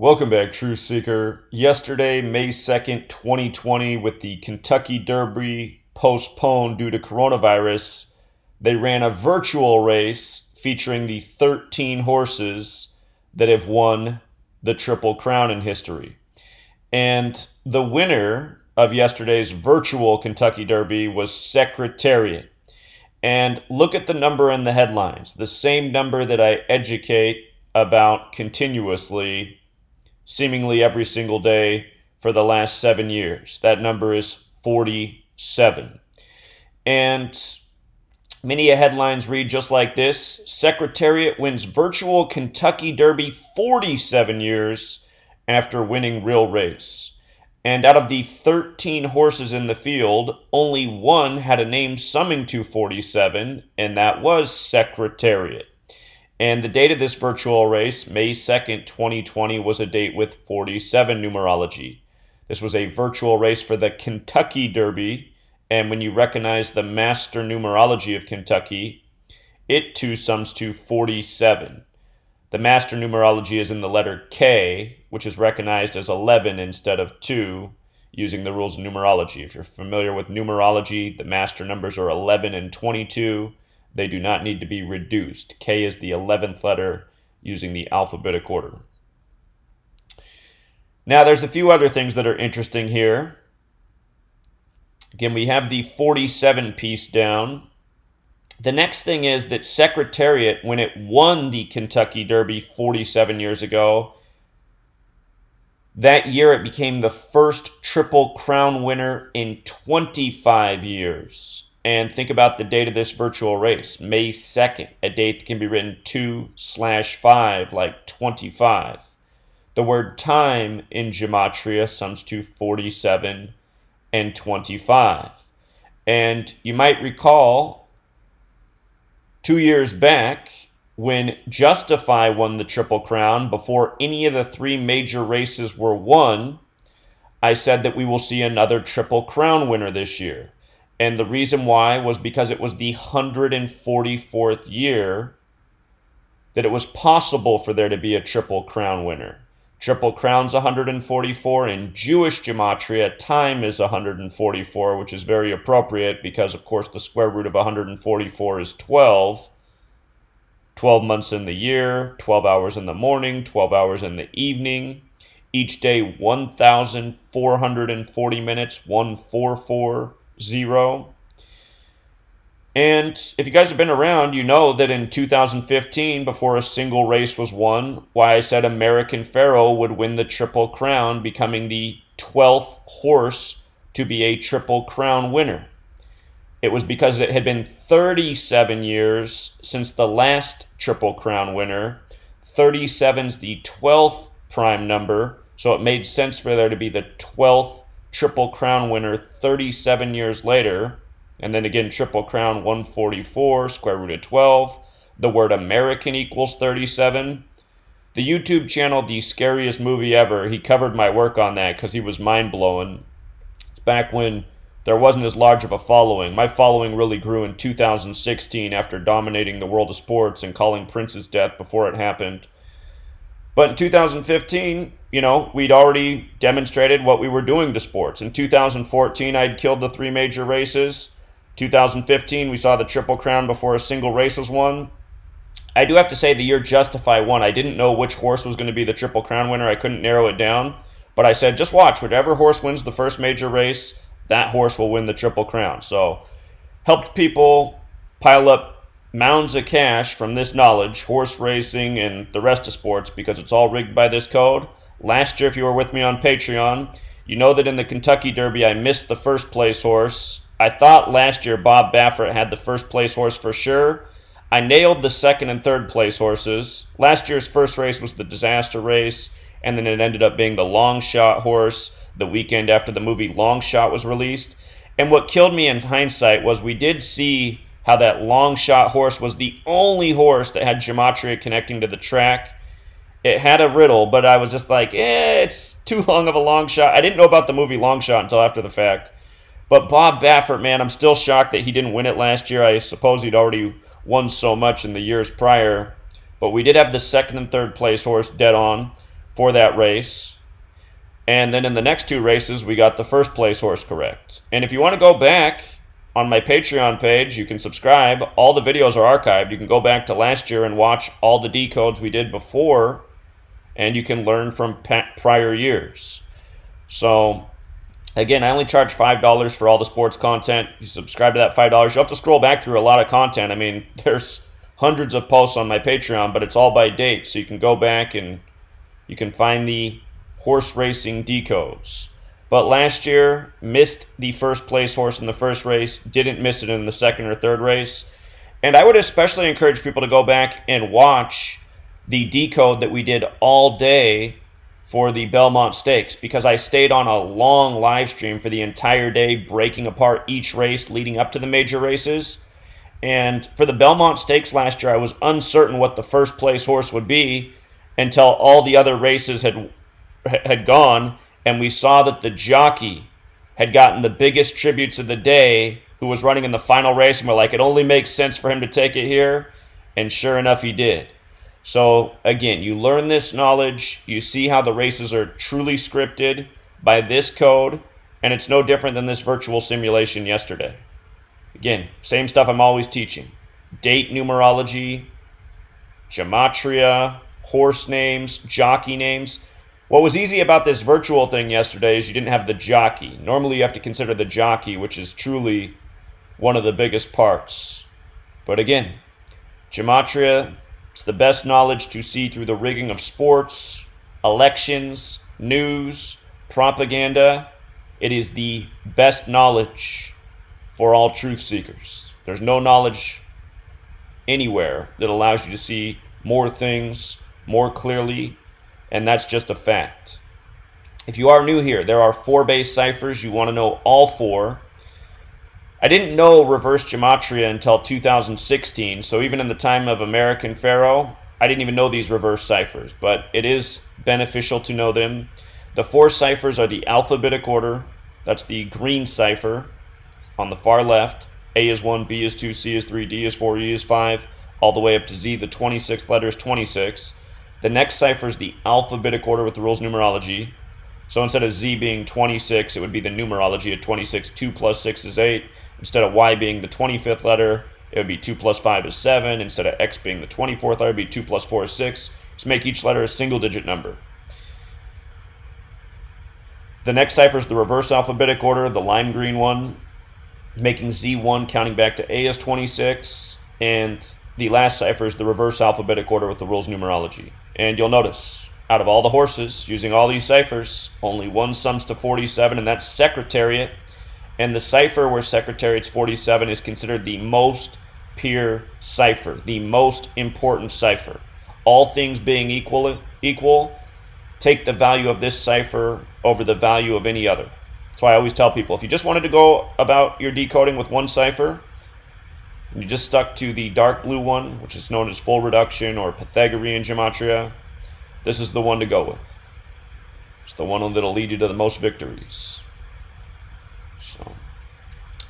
Welcome back, Truth Seeker. Yesterday, May 2nd, 2020, with the Kentucky Derby postponed due to coronavirus, they ran a virtual race featuring the 13 horses that have won the Triple Crown in history. And the winner of yesterday's virtual Kentucky Derby was Secretariat. And look at the number in the headlines, the same number that I educate about continuously, seemingly every single day for the last 7 years. That number is 47. And many headlines read just like this: Secretariat wins virtual Kentucky Derby 47 years after winning real race. And out of the 13 horses in the field, only one had a name summing to 47, and that was Secretariat. And the date of this virtual race, May 2nd, 2020, was a date with 47 numerology. This was a virtual race for the Kentucky Derby, and when you recognize the master numerology of Kentucky, it too sums to 47. The master numerology is in the letter K, which is recognized as 11 instead of 2, using the rules of numerology. If you're familiar with numerology, the master numbers are 11 and 22. They do not need to be reduced. K is the 11th letter using the alphabetic order. Now, there's a few other things that are interesting here. Again, we have the 47 piece down. The next thing is that Secretariat, when it won the Kentucky Derby 47 years ago, that year it became the first Triple Crown winner in 25 years. And think about the date of this virtual race, May 2nd, a date that can be written 2/5, like 25. The word time in Gematria sums to 47 and 25. And you might recall 2 years back when Justify won the Triple Crown, before any of the 3 major races were won, I said that we will see another Triple Crown winner this year. And the reason why was because it was the 144th year that it was possible for there to be a Triple Crown winner. Triple Crown's 144, and Jewish Gematria time is 144, which is very appropriate because, of course, the square root of 144 is 12. 12 months in the year, 12 hours in the morning, 12 hours in the evening. Each day, 1,440 minutes, 1440. And if you guys have been around, you know that in 2015, before a single race was won, why I said American Pharoah would win the Triple Crown, becoming the 12th horse to be a Triple Crown winner. It was because it had been 37 years since the last Triple Crown winner. 37's the 12th prime number, so it made sense for there to be the 12th Triple Crown winner 37 years later. And then again, Triple Crown 144, square root of 12. The word American equals 37. The YouTube channel, The Scariest Movie Ever, he covered my work on that because he was mind-blowing. It's back when there wasn't as large of a following. My following really grew in 2016 after dominating the world of sports and calling Prince's death before it happened. But in 2015, we'd already demonstrated what we were doing to sports. In 2014, I'd killed the 3 major races. 2015, we saw the Triple Crown before a single race was won. I do have to say the year Justify won, I didn't know which horse was going to be the Triple Crown winner. I couldn't narrow it down. But I said, just watch. Whatever horse wins the first major race, that horse will win the Triple Crown. So helped people pile up mounds of cash from this knowledge, horse racing and the rest of sports, because it's all rigged by this code. Last year, if you were with me on Patreon, you know that in the Kentucky Derby, I missed the first place horse. I thought last year Bob Baffert had the first place horse for sure. I nailed the second and third place horses. Last year's first race was the disaster race, and then it ended up being the long shot horse the weekend after the movie Long Shot was released. And what killed me in hindsight was we did see how that long shot horse was the only horse that had Gematria connecting to the track. It had a riddle, but I was just like, it's too long of a long shot. I didn't know about the movie Long Shot until after the fact. But Bob Baffert, man, I'm still shocked that he didn't win it last year. I suppose he'd already won so much in the years prior. But we did have the second and third place horse dead on. for that race. And then in the next 2 races, we got the first place horse correct. And if you want to go back on my Patreon page, you can subscribe. All the videos are archived. You can go back to last year and watch all the decodes we did before, and you can learn from prior years. So again, I only charge $5 for all the sports content. You subscribe to that $5, you'll have to scroll back through a lot of content. I mean, there's hundreds of posts on my Patreon, but it's all by date, so you can go back and you can find the horse racing decodes. But last year, missed the first place horse in the first race, didn't miss it in the second or third race. And I would especially encourage people to go back and watch the decode that we did all day for the Belmont Stakes, because I stayed on a long live stream for the entire day, breaking apart each race leading up to the major races. And for the Belmont Stakes last year, I was uncertain what the first place horse would be until all the other races had gone, and we saw that the jockey had gotten the biggest tributes of the day, who was running in the final race, and we're like, it only makes sense for him to take it here, and sure enough, he did. So again, you learn this knowledge, you see how the races are truly scripted by this code, and it's no different than this virtual simulation yesterday. Again, same stuff I'm always teaching. Date numerology, gematria, horse names, jockey names. What was easy about this virtual thing yesterday is you didn't have the jockey. Normally you have to consider the jockey, which is truly one of the biggest parts. But again, gematria, it's the best knowledge to see through the rigging of sports, elections, news, propaganda. It is the best knowledge for all truth seekers. There's no knowledge anywhere that allows you to see more things more clearly, and that's just a fact. If you are new here, there are 4 base ciphers. You want to know all 4. I didn't know reverse gematria until 2016, so even in the time of American Pharaoh, I didn't even know these reverse ciphers, but it is beneficial to know them. The 4 ciphers are the alphabetic order. That's the green cipher on the far left. A is 1, B is 2, C is 3, D is 4, E is 5, all the way up to Z. The 26th letter is 26. The next cipher is the alphabetic order with the rules numerology. So instead of Z being 26, it would be the numerology at 26. 2 plus 6 is 8. Instead of Y being the 25th letter, it would be 2 plus 5 is 7. Instead of X being the 24th letter, it would be 2 plus 4 is 6. Just make each letter a single-digit number. The next cipher is the reverse alphabetic order, the lime green one, making Z1 counting back to A is 26. And the last cipher is the reverse alphabetic order with the rules numerology. And you'll notice, out of all the horses, using all these ciphers, only one sums to 47, and that's Secretariat. And the cipher where Secretariat's 47 is considered the most pure cipher, the most important cipher. All things being equal, take the value of this cipher over the value of any other. That's why I always tell people, if you just wanted to go about your decoding with one cipher, and you just stuck to the dark blue one, which is known as full reduction or Pythagorean gematria, this is the one to go with. It's the one that'll lead you to the most victories. So,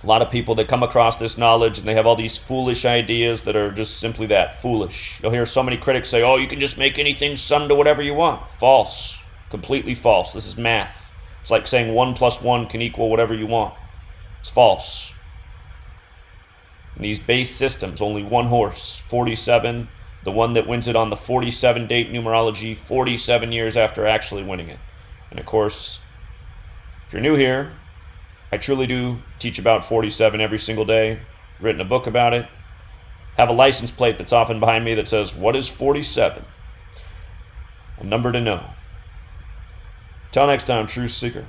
a lot of people that come across this knowledge and they have all these foolish ideas that are just simply that, foolish. You'll hear so many critics say, oh, you can just make anything sum to whatever you want. False. Completely false. This is math. It's like saying 1 plus 1 can equal whatever you want. It's false. In these base systems, only one horse, 47, the one that wins it on the 47 date numerology, 47 years after actually winning it. And of course, if you're new here, I truly do teach about 47 every single day, written a book about it, have a license plate that's often behind me that says, what is 47? A number to know. Till next time, Truth Seeker.